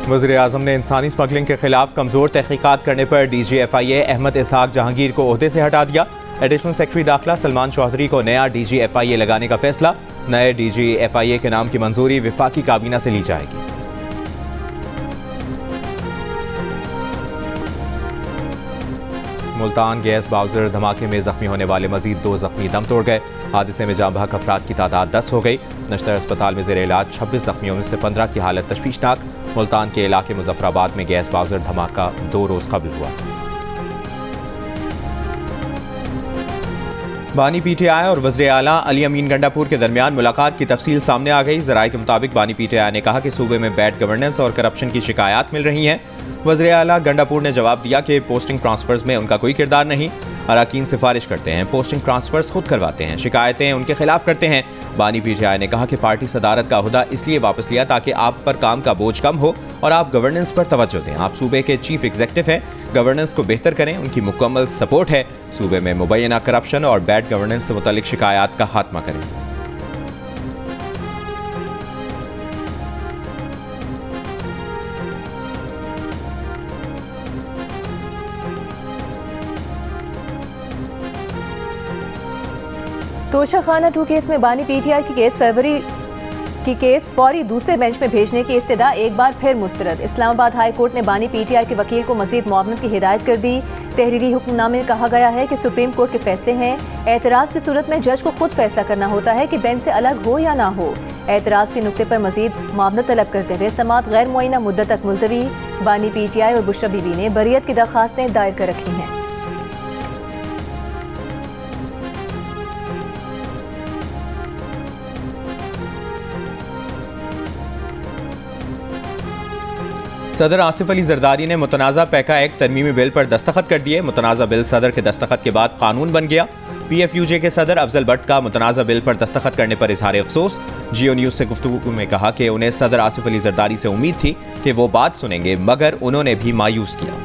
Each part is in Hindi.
वज़ीर-ए-आज़म ने इंसानी स्मगलिंग के खिलाफ कमज़ोर तहकीकात करने पर DG-FIA अहमद इसहाक जहांगीर को ओहदे से हटा दिया। एडिशनल सेक्रेटरी दाखिला सलमान चौधरी को नया DG-FIA लगाने का फैसला। नए DG-FIA के नाम की मंजूरी वफाकी काबीना से ली जाएगी। मुल्तान गैस बाउजर धमाके में जख्मी होने वाले मजीद 2 जख्मी दम तोड़ गए। हादसे में जाँ बहक अफराद की तादाद 10 हो गई। नश्तर अस्पताल में ज़ेर इलाज 26 जख्मियों में से 15 की हालत तशवीशनाक। मुल्तान के इलाके मुजफ्फराबाद में गैस बाउजर धमाका 2 रोज़ कबल हुआ। बानी PTI और वज़ीर आला अली अमीन गंडापुर के दरमियान मुलाकात की तफसील सामने आ गई। ज़राए के मुताबिक बानी PTI ने कहा कि सूबे में बैड गवर्नेंस और करप्शन की शिकायत मिल रही हैं। वज़ीर आला गंडापुर ने जवाब दिया कि पोस्टिंग ट्रांसफर्स में उनका कोई किरदार नहीं। अराकीन सिफारिश करते हैं, पोस्टिंग ट्रांसफर्स खुद करवाते हैं, शिकायतें उनके खिलाफ करते हैं। बानी PTI ने कहा कि पार्टी सदारत का ओहदा इसलिए वापस लिया ताकि आप पर काम का बोझ कम हो और आप गवर्नेंस पर तवज्जो दें। आप सूबे के चीफ एग्जीक्यूटिव हैं, गवर्नेंस को बेहतर करें, उनकी मुकम्मल सपोर्ट है। सूबे में मुबैना करप्शन और बैड गवर्नेंस से मुतालिक शिकायत का खात्मा करें। तोशाखाना 2 केस में बानी PTI की केस फौरी दूसरे बेंच में भेजने की इस्तदा एक बार फिर मुस्तरद। इस्लामाबाद हाई कोर्ट ने बानी PTI के वकील को मजीद मुआवनत की हिदायत कर दी। तहरीरी हुक्मनामे में कहा गया है कि सुप्रीम कोर्ट के फैसले हैं। एतराज़ की सूरत में जज को खुद फैसला करना होता है कि बेंच से अलग हो या ना हो। एतराज़ के नुक्ते पर मजीद मुआवनत तलब करते हुए समाअत गैर मुअय्यना मुद्दत तक मुलतवी। बानी PTI और बुशरा बीबी ने बरियत की दरख्वास्तें दायर कर रखी हैं। सदर आसिफ अली जरदारी ने मुतनाज़ा पैका एक्ट तरमीमी बिल पर दस्तखत कर दिए। मुतनाज़ा बिल सदर के दस्तखत के बाद कानून बन गया। PFUJ के सदर अफजल भट्ट का मुतनाज़ा बिल पर दस्तखत करने पर इजहार अफसोस। जियो न्यूज़ से गुफ्तगू में कहा कि उन्हें सदर आसिफ अली जरदारी से उम्मीद थी कि वो बात सुनेंगे, मगर उन्होंने भी मायूस किया।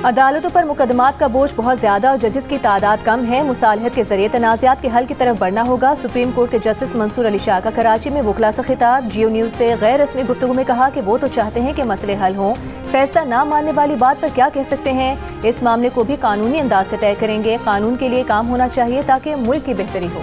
अदालतों पर मुकदमात का बोझ बहुत ज्यादा और जजेस की तादाद कम है। मुसालहत के जरिए तनाज़ात के हल की तरफ बढ़ना होगा। सुप्रीम कोर्ट के जस्टिस मंसूर अली शाह का कराची में वकला से खिताब। जियो न्यूज़ से गैर रस्मी गुफ्तगू में कहा कि वो तो चाहते हैं कि मसले हल हों, फैसला ना मानने वाली बात पर क्या कह सकते हैं। इस मामले को भी कानूनी अंदाज से तय करेंगे। कानून के लिए काम होना चाहिए ताकि मुल्क की बेहतरी हो।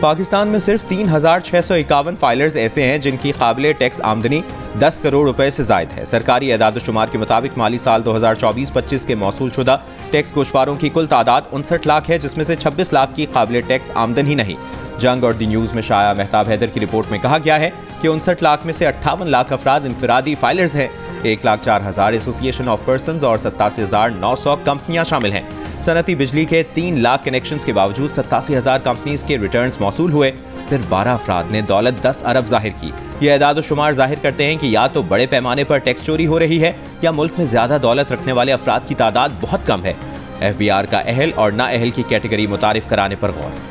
पाकिस्तान में सिर्फ 3651 फाइलर्स ऐसे हैं जिनकी काबिल टैक्स आमदनी 10 करोड़ रुपए से जायद है। सरकारी एदाद-ओ-शुमार के मुताबिक माली साल 2024-25 के मौसूल शुदा टैक्स गोशवारों की कुल तादाद 59 लाख है, जिसमें से 26 लाख की काबिल टैक्स आमदन ही नहीं। जंग और दी न्यूज़ में शाया मेहताब हैदर की रिपोर्ट में कहा गया है कि 59 लाख में से 58 लाख अफराद इनफरादी फाइलर्स हैं। 1,04,000 एसोसिएशन ऑफ पर्सनस और 87,900 कंपनियां शामिल हैं। सनती बिजली के 3 लाख कनेक्शंस के बावजूद 87,000 कंपनीज के रिटर्न्स मौसूल हुए। सिर्फ 12 अफराद ने दौलत 10 अरब जाहिर की। ये एदाद-ओ-शुमार जाहिर करते हैं कि या तो बड़े पैमाने पर टैक्स चोरी हो रही है या मुल्क में ज्यादा दौलत रखने वाले अफराद की तादाद बहुत कम है। FBR का अहल और नाअहल की कैटेगरी मुतारिफ कराने पर गौर।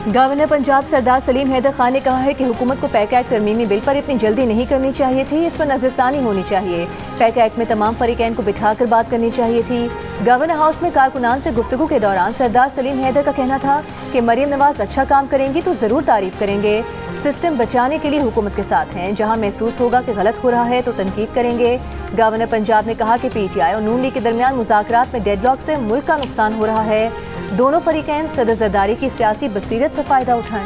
गवर्नर पंजाब सरदार सलीम हैदर खान ने कहा है कि हुकूमत को पैका एक्ट तरमीमी बिल पर इतनी जल्दी नहीं करनी चाहिए थी। इस पर नजरसानी होनी चाहिए। पैका एक्ट में तमाम फरीकैन को बिठाकर बात करनी चाहिए थी। गवर्नर हाउस में कारकुनान से गुफ्तगू के दौरान सरदार सलीम हैदर का कहना था कि मरियम नवाज अच्छा काम करेंगी तो जरूर तारीफ करेंगे। सिस्टम बचाने के लिए हुकूमत के साथ हैं। जहाँ महसूस होगा कि गलत हो रहा है तो तनकीद करेंगे। गवर्नर पंजाब ने कहा कि PTI और नून लीग के दरमियान मुज़ाकरात में डेडलॉक से मुल्क का नुकसान हो रहा है। दोनों फरीकैन सदर जरदारी की सियासी बसीरत से फायदा उठाएं।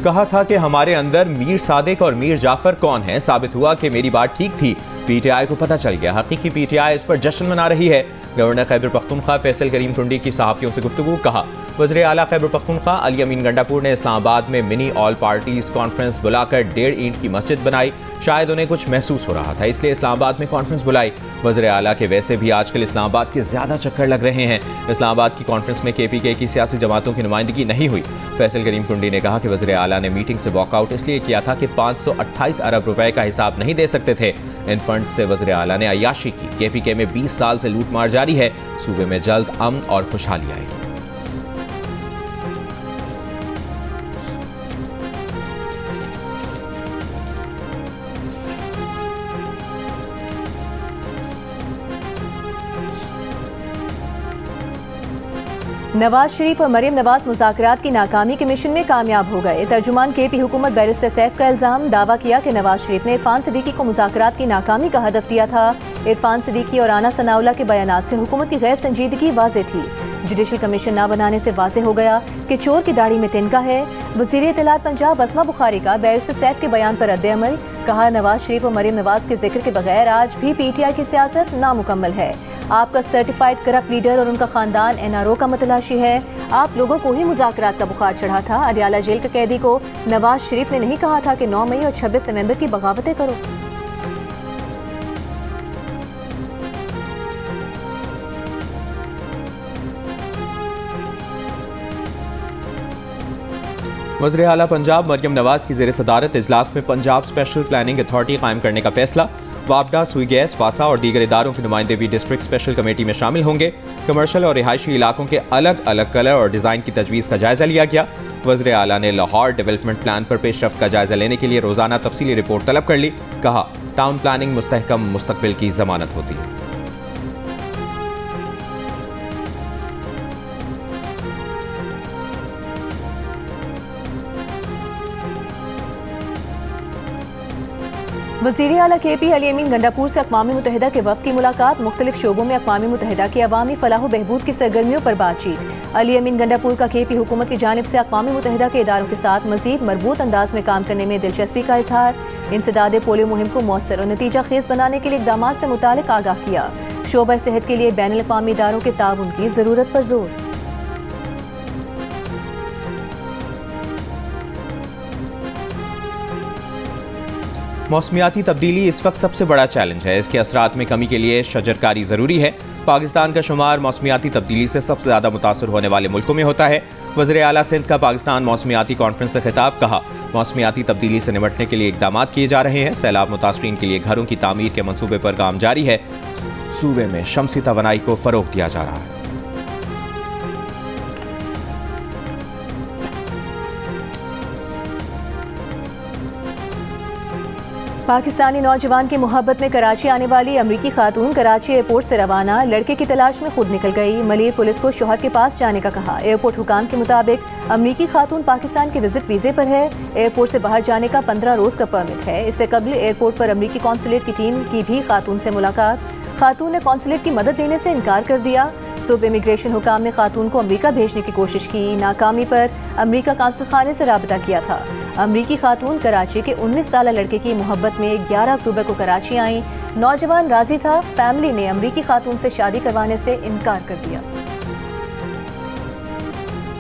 कहा था कि हमारे अंदर मीर सादिक और मीर जाफर कौन है। साबित हुआ कि मेरी बात ठीक थी। PTI को पता चल गया। हकीकी PTI इस पर जश्न मना रही है। गवर्नर खैबर पख्तूनख्वा फैसल करीम टुंडी की सहाफियों से गुफ्तगू। कहा वज़ीर आला खैबर पख्तूनख्वा अली अमीन गंडापुर ने इस्लामाबाद में मिनी ऑल पार्टीज कॉन्फ्रेंस बुलाकर 1.5 ईंट की मस्जिद बनाई। शायद उन्हें कुछ महसूस हो रहा था, इसलिए इस्लामाबाद में कॉन्फ्रेंस बुलाई। वज़ीर आला के वैसे भी आजकल इस्लामाबाद के ज़्यादा चक्कर लग रहे हैं। इस्लामाबाद की कॉन्फ्रेंस में KPK की सियासी जमातों की नुमाइंदगी नहीं हुई। फैसल करीम कुंडी ने कहा कि वज़ीर आला ने मीटिंग से वॉकआउट इसलिए किया था कि 528 अरब रुपए का हिसाब नहीं दे सकते थे। इन फंड से वज़ीर आला ने अय्याशी की। KPK में 20 साल से लूटमार जारी है। सूबे में जल्द अमन और खुशहाली आएगी। नवाज शरीफ और मरियम नवाज मुज़ाकरात की नाकामी के मिशन में कामयाब हो गए। तर्जुमान KP हुकूमत बैरिस्टर सैफ का इल्ज़ाम, दावा किया कि नवाज शरीफ ने इरफान सिद्दीकी को मुज़ाकरात की नाकामी का हदफ दिया था। इरफान सिद्दीकी और राना सनाउल्लाह के बयानात से हुकूमत की गैर संजीदगी वाज़ेह थी। जुडिशल कमीशन ना बनाने से वाज़ेह हो गया कि चोर की दाढ़ी में तिनका है। वज़ीर इत्तलात पंजाब असमा बुखारी का बैरिस्टर सैफ के बयान पर रद्द-ए-अमल, कहा नवाज शरीफ और मरियम नवाज के जिक्र के बगैर आज भी PTI की सियासत नामुकम्मल है। आपका सर्टिफाइड करप्ट लीडर और उनका खानदान NRO का मतलाशी है। आप लोगों को ही मुज़ाकरात का बुखार चढ़ा था। अडियाला जेल के कैदी को नवाज शरीफ ने नहीं कहा था कि 9 मई और 26 नवंबर की बगावतें करो। वज़ीर आला पंजाब मरियम नवाज की ज़ेर सदारत इजलास में पंजाब स्पेशल प्लानिंग अथॉरिटी कायम करने का फैसला। वापडा, सुई गैस, वासा और दीगर इदारों के नुमाइंदे भी डिस्ट्रिक्ट स्पेशल कमेटी में शामिल होंगे। कमर्शियल और रिहायशी इलाकों के अलग अलग कलर और डिज़ाइन की तजवीज़ का जायजा लिया गया। वज़ीर आला ने लाहौर डेवलपमेंट प्लान पर पेशरफ्त का जायजा लेने के लिए रोज़ाना तफसीली रिपोर्ट तलब कर ली। कहा टाउन प्लानिंग मुस्तहकम मुस्तकबिल की जमानत होती है। वज़ीर आला KP अली अमीन गंडापुर से अक़वाम मुत्तहिदा के वफ़द की मुलाकात। मुख्तलिफ शोबों में अक़वाम मुत्तहिदा की अवामी फलाह बहबूद की सरगर्मियों पर बातचीत। अली अमीन गंडापुर का KP हुकूमत की जानिब से अक़वाम मुत्तहिदा के इदारों के साथ मज़ीद मरबूत अंदाज में काम करने में दिलचस्पी का इजहार। इंसदाद पोलियो मुहिम को मौसर और नतीजा खेज बनाने के लिए इक़दामात से मुतालिक आगाह किया। शोबा सेहत के लिए बैनुल अक़वामी इदारों के ताउन की ज़रूरत पर जोर। मौसमियाती तब्दीली इस वक्त सबसे बड़ा चैलेंज है। इसके असरात में कमी के लिए शजरकारी ज़रूरी है। पाकिस्तान का शुमार मौसमियाती तब्दीली से सबसे ज़्यादा मुतासर होने वाले मुल्कों में होता है। वज़ीर आला सिंध का पाकिस्तान मौसमियाती कॉन्फ्रेंस से खिताब, कहा मौसमियाती तब्दीली से निपटने के लिए इक़दाम किए जा रहे हैं। सैलाब मुतासरीन के लिए घरों की तामीर के मनसूबे पर काम जारी है। सूबे में शमसी तवानाई को फ़रोग़ दिया जा रहा है। पाकिस्तानी नौजवान की मोहब्बत में कराची आने वाली अमरीकी खातून कराची एयरपोर्ट से रवाना, लड़के की तलाश में खुद निकल गई। मलिर पुलिस को शौहर के पास जाने का कहा। एयरपोर्ट हुकाम के मुताबिक अमरीकी खातून पाकिस्तान के विजिट वीज़े पर है। एयरपोर्ट से बाहर जाने का 15 रोज़ का परमिट है। इससे कबल एयरपोर्ट पर अमरीकी कौंसलेट की टीम की भी खातून से मुलाकात। खातून ने कौंसलेट की मदद लेने से इनकार कर दिया। सूब इमिग्रेशन हुकाम ने खातून को अमरीका भेजने की कोशिश की। नाकामी पर अमरीका कांसुल खाने से राबता किया था। अमरीकी खातून कराची के 19 साल लड़के की मोहब्बत में 11 अक्टूबर को कराची आई। नौजवान राजी था। फैमिली ने अमरीकी खातून से शादी करवाने से इनकार कर दिया।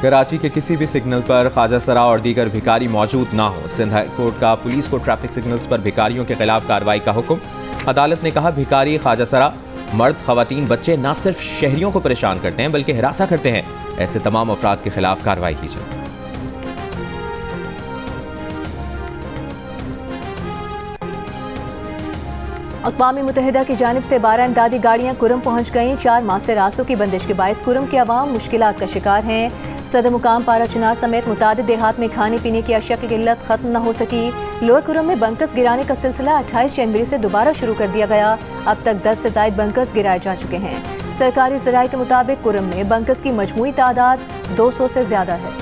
कराची के किसी भी सिग्नल पर ख्वाजा सरा और दीगर भिखारी मौजूद ना हो। सिंध हाई कोर्ट का पुलिस को ट्रैफिक सिग्नल्स पर भिखारियों के खिलाफ कार्रवाई का हुक्म। अदालत ने कहा भिखारी, ख्वाजा सरा, मर्द, खवातीन, बच्चे न सिर्फ शहरियों को परेशान करते हैं बल्कि हिरासा करते हैं। ऐसे तमाम अफराद के खिलाफ कार्रवाई की जाए। अक़वाम मुत्तहिदा की जानिब से 12 इमदादी गाड़ियाँ कुरम पहुँच गईं। 4 माह से रास्तों की बंदिश के बायस कुरम के अवाम मुश्किलात का शिकार हैं। सदर मुकाम पारा चिनार समेत मुतादिद देहात में खाने पीने की अशिया की किल्लत खत्म न हो सकी। लोअर कुरम में बंकर्स गिराने का सिलसिला 28 जनवरी से दोबारा शुरू कर दिया गया। अब तक 10 से ज़ायद बंकर्स गिराए जा चुके हैं। सरकारी ज़राए के मुताबिक कुरम में बंकर्स की मजमूई तादाद 200 से ज़्यादा है।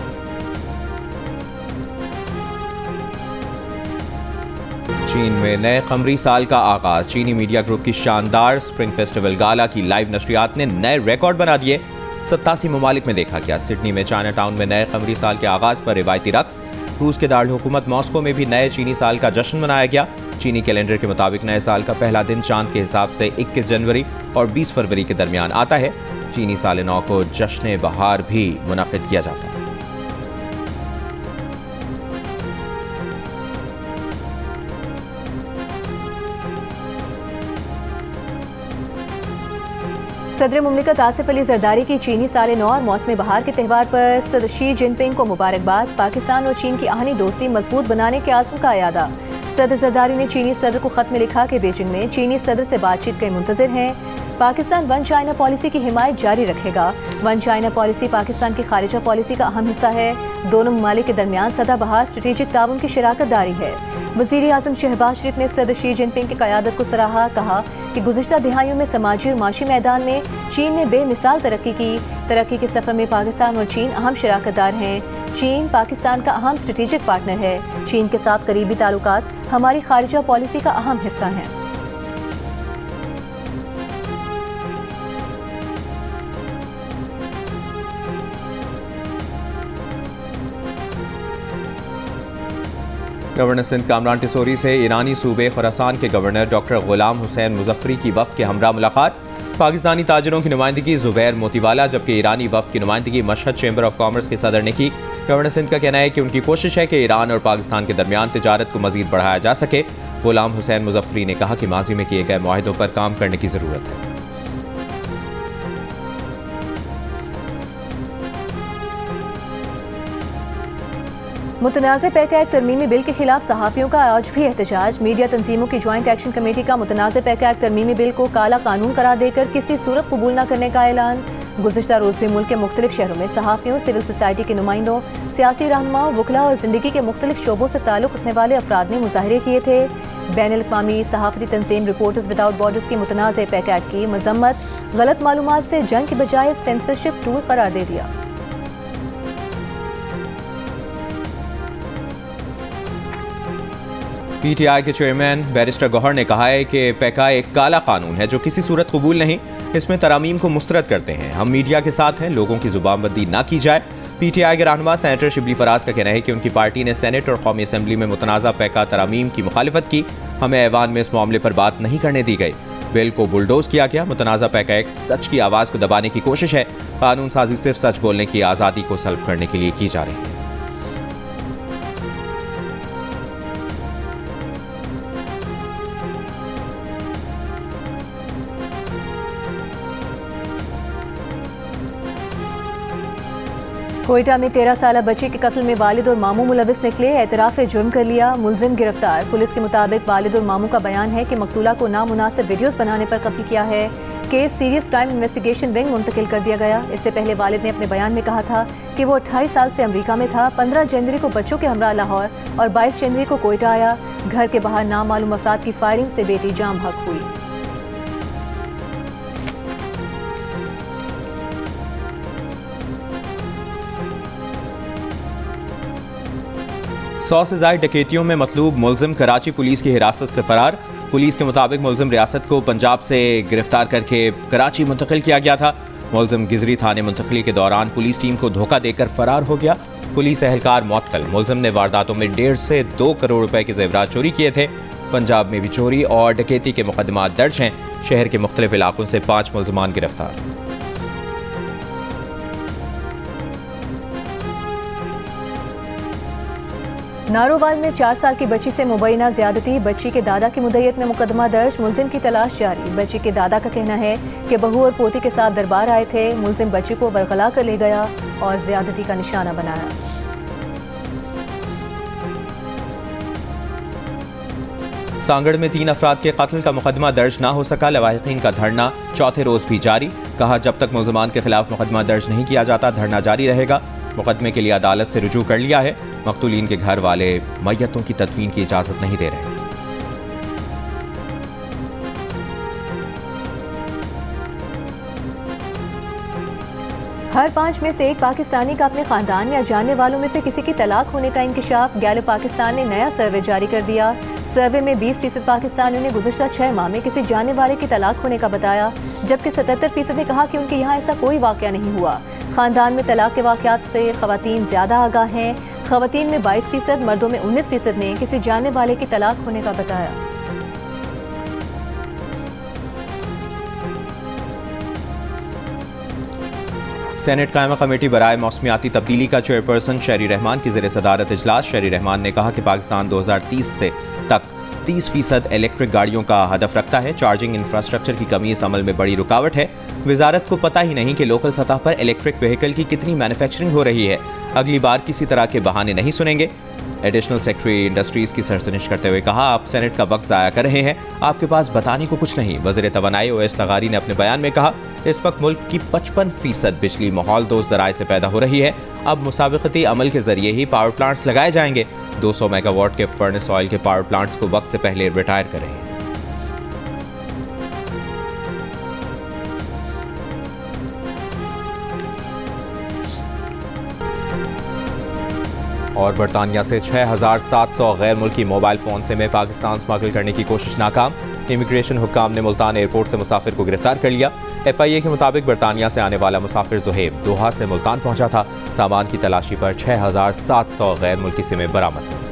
चीन में नए कमरी साल का आगाज। चीनी मीडिया ग्रुप की शानदार स्प्रिंग फेस्टिवल गाला की लाइव नशरियात ने नए रिकॉर्ड बना दिए। 87 ममालिक में देखा गया। सिडनी में चाइना टाउन में नए कमरी साल के आगाज पर रिवायती रक्स। रूस के दारुल हुकूमत मॉस्को में भी नए चीनी साल का जश्न मनाया गया। चीनी कैलेंडर के मुताबिक नए साल का पहला दिन चांद के हिसाब से 21 जनवरी और 20 फरवरी के दरमियान आता है। चीनी साल नौ को जश्न बहार भी मुनाकिद किया जाता है। सदर मुमलिकत आसिफ अली जरदारी की चीनी साल नौ और मौसम बहार के त्यौहार पर सदर शी जिनपिंग को मुबारकबाद। पाकिस्तान और चीन की आहनी दोस्ती मजबूत बनाने के आज़म का यादा। सदर जरदारी ने चीनी सदर को खत में लिखा कि बीजिंग में चीनी सदर से बातचीत के मुंतज़िर हैं। पाकिस्तान वन चाइना पॉलिसी की हिमायत जारी रखेगा। वन चाइना पॉलिसी पाकिस्तान की खारिजा पॉलिसी का अहम हिस्सा है। दोनों ममालिक के दरमियान सदाबहार स्ट्रेटेजिक ताउन की शराकत दारी है। वज़ीर आज़म शहबाज शरीफ ने सदर शी जिनपिंग की क़यादत को सराहा। कहा कि गुज़िश्ता दिहाइयों में समाजी और माशी मैदान में चीन ने बेमिसाल तरक्की की। तरक्की के सफ़र में पाकिस्तान और चीन अहम शराकतदार हैं। चीन पाकिस्तान का अहम स्ट्रेटेजिक पार्टनर है। चीन के साथ करीबी ताल्लुकात हमारी खारिजा पॉलिसी का अहम हिस्सा हैं। गवर्नर सिंध कामरान टिसोरी से ईरानी सूबे खुरासान के गवर्नर डॉक्टर गुलाम हुसैन मुजफ्फरी की वफ्द के हमरा मुलाकात। पाकिस्तानी ताजरों की नुमाइंदगी जुबैर मोतीवाला, जबकि ईरानी वफ्द की नुमाइंदगी मशहद चैम्बर ऑफ कॉमर्स के सदर ने की। गवर्नर सिंध का कहना है कि उनकी कोशिश है कि ईरान और पाकिस्तान के दरमियान तिजारत को मजीद बढ़ाया जा सके। गुलाम हुसैन मुजफ्फरी ने कहा कि माजी में किए गए मुआहदों पर काम करने की ज़रूरत है। मुतनाज़ पैकेट तरमीमी बिल के खिलाफ सहाफ़ियों का आज भी एहतजाज। मीडिया तंजीमों की ज्वाइंट एक्शन कमेटी का मुतनाज़ पैकेट तरमीमी बिल को काला कानून करार देकर किसी सूरत कबूल न करने का ऐलान। गुज़िश्ता रोज़ भी मुल्क के मुख्तलिफ शहरों में सहाफ़ियों, सिविल सोसाइटी के नुमाइंदों, सियासी रहनुमाओं, वकला और ज़िंदगी के मुख्तलिफ शोबों से ताल्लुक़ रखने वाले अफराद ने मुजाहरे किए थे। बैनुल-अक़वामी सहाफ़ती तंजीम रिपोर्टर्स विदाउट बॉर्डर्स की मुतनाज़ पैकेट की मज़म्मत, गलत मालूमात से जंग की बजाय सेंसरशिप टूल करार दे दिया। PTI के चेयरमैन बैरिस्टर गौहर ने कहा है कि पैका एक काला कानून है जो किसी सूरत कबूल नहीं। इसमें तरामीम को मुस्तरद करते हैं। हम मीडिया के साथ हैं, लोगों की जुबानबंदी ना की जाए। PTI के रहनुमा सेनेटर शिबली फराज का कहना है कि उनकी पार्टी ने सेनेट और कौमी असम्बली में मुतनाज़ा पैका तरामीम की मुखालिफत की। हमें ऐवान में इस मामले पर बात नहीं करने दी गई। बिल को बुलडोज किया गया। मुतनाज़ा पैका एक्ट सच की आवाज़ को दबाने की कोशिश है। कानून साजी सिर्फ सच बोलने की आज़ादी को सल्ब करने के लिए की जा रही है। कोयटा में 13 साला बच्ची के कत्ल में वालिद और मामू मुलविस निकले। एतराफ़ जुर्म कर लिया, मुलजिम गिरफ्तार। पुलिस के मुताबिक वालिद और मामू का बयान है कि मकतूला को नामुनासिब वीडियोस बनाने पर कत्ल किया है। Case serious crime investigation wing मुंतकिल कर दिया गया। इससे पहले वालिद ने अपने बयान में कहा था कि वो 28 साल से अमरीका में था। 15 जनवरी को बच्चों के हमरा लाहौर और 22 जनवरी को कोयटा आया। घर के बाहर नामालूम अफराद की फायरिंग से बेटी जाम हक हुई। सौ से ज़ायद डकैतियों में मतलूब मुलजिम कराची पुलिस की हिरासत से फरार। पुलिस के मुताबिक मुलजिम रियासत को पंजाब से गिरफ्तार करके कराची मुंतकिल किया गया था। मुलजिम गिजरी थाने मुंतकली के दौरान पुलिस टीम को धोखा देकर फरार हो गया। पुलिस एहलकार मुअत्तल। मुलजिम ने वारदातों में 1.5 से 2 करोड़ रुपए के जेवरात चोरी किए थे। पंजाब में भी चोरी और डकैती के मुकदमात दर्ज हैं। शहर के मुख्तलिफ इलाकों से 5 मुलजमान गिरफ्तार। नारोवाल में 4 साल की बच्ची से मुबैना ज्यादती। बच्ची के दादा की मुद्दत में मुकदमा दर्ज। मुलजिम की तलाश जारी। बच्ची के दादा का कहना है कि बहू और पोती के साथ दरबार आए थे। मुलजिम बच्ची को वरगला कर ले गया और ज्यादती का निशाना बनाया। सांगड़ में 3 अफराद के कत्ल का मुकदमा दर्ज ना हो सका। लवाहिकीन का धरना चौथे रोज भी जारी। कहा जब तक मुलजमान के खिलाफ मुकदमा दर्ज नहीं किया जाता धरना जारी रहेगा। मुकदमे के लिए अदालत से रुजू कर लिया है। मकतूलीन के घर वाले मैयतों की तदफीन की इजाजत नहीं दे रहे। हर 5 में से एक पाकिस्तानी का अपने खानदान या जानने वालों में से किसी की तलाक होने का इंकिशाफ। गैलप पाकिस्तान ने नया सर्वे जारी कर दिया। सर्वे में 20% पाकिस्तानियों ने गुज़िश्ता 6 माह में किसी जानने वाले की तलाक होने का बताया, जबकि 77% ने कहा कि उनके यहाँ ऐसा कोई वाक़या नहीं हुआ। खानदान में तलाक के वाक़यात से ख़वातीन ज़्यादा आगाह हैं। ख़वातीन में 22%, मर्दों में 19% ने किसी जानने वाले की तलाक होने का बताया। सेनेट कायमा कमेटी बराए मौसमियाती तब्दीली का चेयरपर्सन शहरी रहमान की ज़ेर सदारत इजलास। शहरी रहमान ने कहा कि पाकिस्तान 2030 से तक 30% इलेक्ट्रिक गाड़ियों का हदफ रखता है। चार्जिंग इंफ्रास्ट्रक्चर की कमी इस अमल में बड़ी रुकावट है। वजारत को पता ही नहीं कि लोकल सतह पर इलेक्ट्रिक व्हीकल की कितनी मैन्युफैक्चरिंग हो रही है। अगली बार किसी तरह के बहाने नहीं सुनेंगे। एडिशनल सेक्रेटरी इंडस्ट्रीज की सरजनिश करते हुए कहा, आप सेनेट का वक्त ज़ाया कर रहे हैं, आपके पास बताने को कुछ नहीं। वज़ीर तवानाई ओवैस लगारी ने अपने बयान में कहा, इस वक्त मुल्क की 55% बिजली माहौल दोस्त ज़राए से पैदा हो रही है। अब मुसाबिकती अमल के जरिए ही पावर प्लांट्स लगाए जाएंगे। 200 मेगावाट के फर्नेस ऑयल के पावर प्लांट्स को वक्त से पहले रिटायर करें। और बरतानिया से 6700 गैर मुल्की मोबाइल फ़ोन से में पाकिस्तान स्मगल करने की कोशिश नाकाम। इमिग्रेशन हुक्काम ने मुल्तान एयरपोर्ट से मुसाफिर को गिरफ्तार कर लिया। FIA के मुताबिक बरतानिया से आने वाला मुसाफिर ज़ुहैब दोहा से मुल्तान पहुंचा था। सामान की तलाशी पर 6700 गैर मुल्की सिमें बरामद हुई।